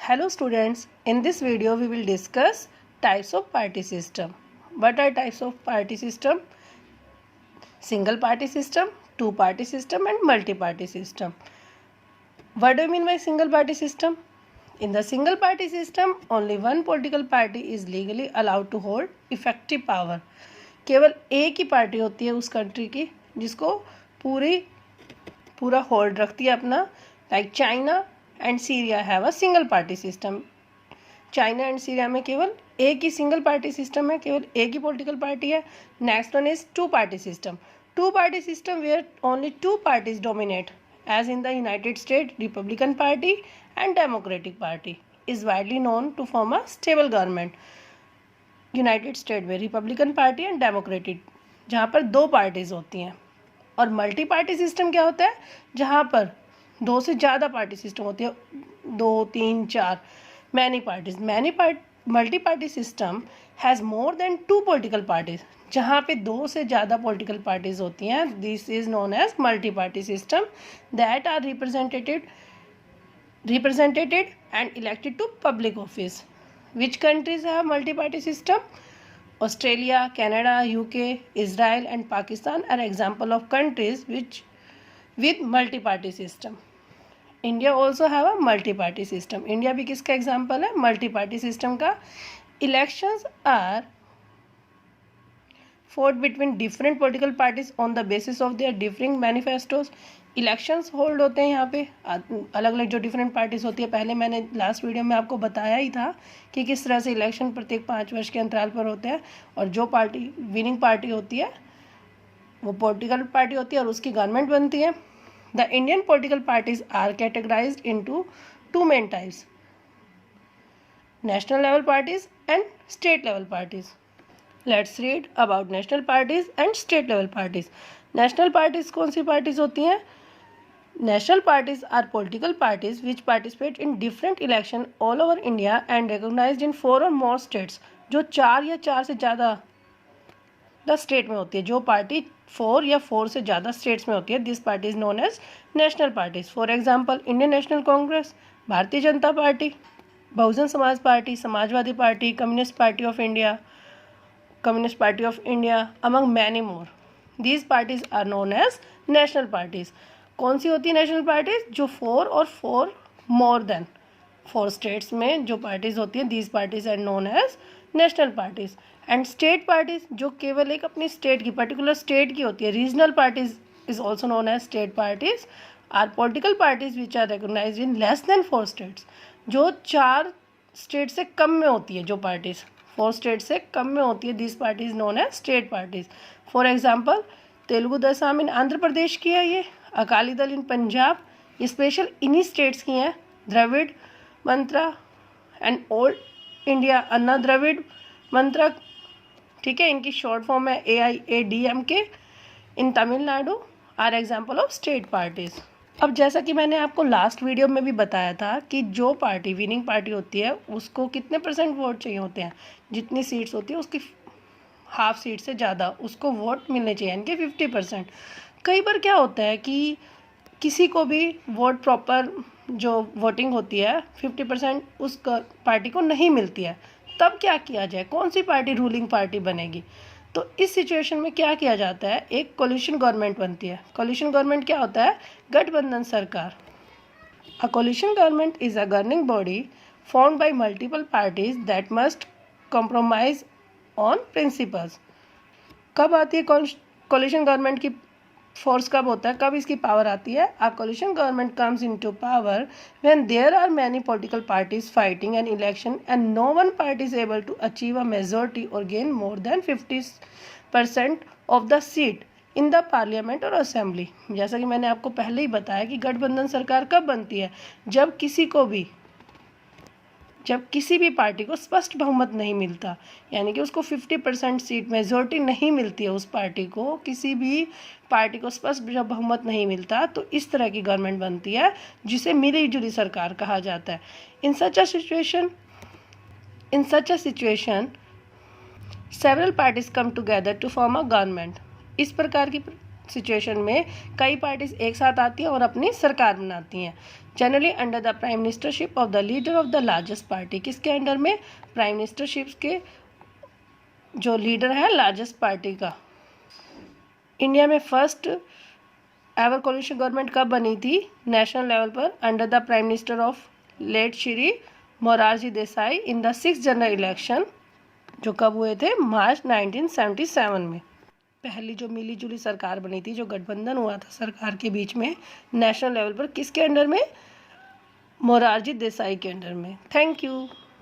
Hello students, in this video we will discuss types of party system. What are types of party system? Single party system, two party system and multi-party system. What do you mean by single party system? In the single party system, only one political party is legally allowed to hold effective power. केवल एक ही party होती है उस country की जिसको पूरा hold रखती है अपना. Like China and Syria have a single party system. China and Syria में केवल एक ही सिंगल पार्टी सिस्टम है, केवल एक ही पॉलिटिकल पार्टी है. Next one is two party system. Two party system where only two parties dominate as in the United States Republican Party and Democratic Party is widely known to form a stable government. United state में Republican party and democratic जहाँ पर दो parties होती हैं. और multi party system क्या होता है? जहाँ पर दो से ज़्यादा पार्टी सिस्टम होती है, 2, 3, 4 many parties. Multi party system has more than 2 political parties. जहाँ पे दो से ज़्यादा पॉलिटिकल पार्टीज होती हैं, this is known as multi party system that are represented and elected to public office. Which countries have multi-party system? Australia, Canada, UK, Israel and Pakistan are example of countries with multi-party system. India also have a multi-party system. India भी किसका example है multi-party system का? Elections are fought between different political parties on the basis of their differing manifestos. Elections hold होते हैं यहाँ पे अलग अलग जो डिफरेंट पार्टीज होती है. पहले मैंने लास्ट वीडियो में आपको बताया ही था कि किस तरह से इलेक्शन प्रत्येक 5 वर्ष के अंतराल पर होते हैं और जो पार्टी विनिंग पार्टी होती है वो पॉलिटिकल पार्टी होती है और उसकी गवर्नमेंट बनती है. The Indian political parties are categorised into 2 main types, national level parties and state level parties. Let's read about national parties and state level parties. National parties कौन सी पार्टीज होती हैं? National parties are political parties which participate in different election all over India and recognized in 4 or more states. जो 4 या 4 से ज़्यादा state में होती है, जो पार्टी 4 या 4 से ज़्यादा स्टेट्स में होती है, this party is known as national parties. For example Indian National Congress, Bharatiya Janata Party, Bahujan Samaj Party, Samajwadi Party, Communist Party of India among many more. These parties are known as national parties. कौन सी होती है नेशनल पार्टीज? जो 4 और 4 more than 4 states में जो parties होती हैं, these parties are known as national parties. And state parties जो केवल एक अपनी स्टेट की पर्टिकुलर स्टेट की होती है, regional parties is also known as state parties, are political parties which are recognised in less than 4 states. जो 4 state से कम में होती है, जो पार्टीज 4 स्टेट से कम में होती है, this party is known as state parties. For example Telugu Desam in Andhra Pradesh की है, ये अकाली दल इन पंजाब, ये स्पेशल इन्हीं स्टेट्स की हैं. Dravida Munnetra and all India Anna Dravida Munnetra, ठीक है, इनकी शॉर्ट फॉर्म है AIADMK in Tamil Nadu, are example of state parties. अब जैसा कि मैंने आपको लास्ट वीडियो में भी बताया था कि जो पार्टी विनिंग पार्टी होती है उसको कितने % वोट चाहिए होते हैं, जितनी सीट्स होती है उसकी हाफ सीट से ज़्यादा उसको वोट मिलने चाहिए, यानी कि 50%. कई बार क्या होता है कि किसी को भी वोट प्रॉपर जो वोटिंग होती है 50% उस पार्टी को नहीं मिलती है. तब क्या किया जाए, कौन सी पार्टी रूलिंग पार्टी बनेगी? तो इस सिचुएशन में क्या किया जाता है, एक कोलिशन गवर्नमेंट बनती है. कोलिशन गवर्नमेंट क्या होता है? गठबंधन सरकार. अ coalition government is a governing body formed by multiple parties that must compromise on principles. कब आती है कोलिशन गवर्नमेंट की फोर्स? कब होता है, कब इसकी पावर आती है? A coalition government comes into power when there are many political parties fighting an election and no one party is able to achieve a majority और gain more than 50% of the seat in the parliament और assembly. जैसा कि मैंने आपको पहले ही बताया कि गठबंधन सरकार कब बनती है? जब किसी भी पार्टी को स्पष्ट बहुमत नहीं मिलता, यानी कि उसको 50% सीट मेजॉरिटी नहीं मिलती है, उस पार्टी को, किसी भी पार्टी को स्पष्ट जब बहुमत नहीं मिलता, तो इस तरह की गवर्नमेंट बनती है जिसे मिली जुली सरकार कहा जाता है. In such a situation several parties come together to form a government. इस प्रकार की सिचुएशन में कई पार्टीज एक साथ आती हैं और अपनी सरकार बनाती हैं. Generally under the prime ministership of the leader of the largest party. किसके अंडर में? प्राइम मिनिस्टरशिप के जो लीडर है लार्जेस्ट पार्टी का। इंडिया में फर्स्ट एवर कोलिशन गवर्नमेंट कब बनी थी नेशनल लेवल पर? Under the prime minister of late Shri Morarji Desai in the 6th general election, जो कब हुए थे? मार्च 1977 में। पहली जो मिली जुली सरकार बनी थी, जो गठबंधन हुआ था सरकार के बीच में नेशनल लेवल पर, किसके अंडर में? मोरारजी देसाई के अंडर में। Thank you.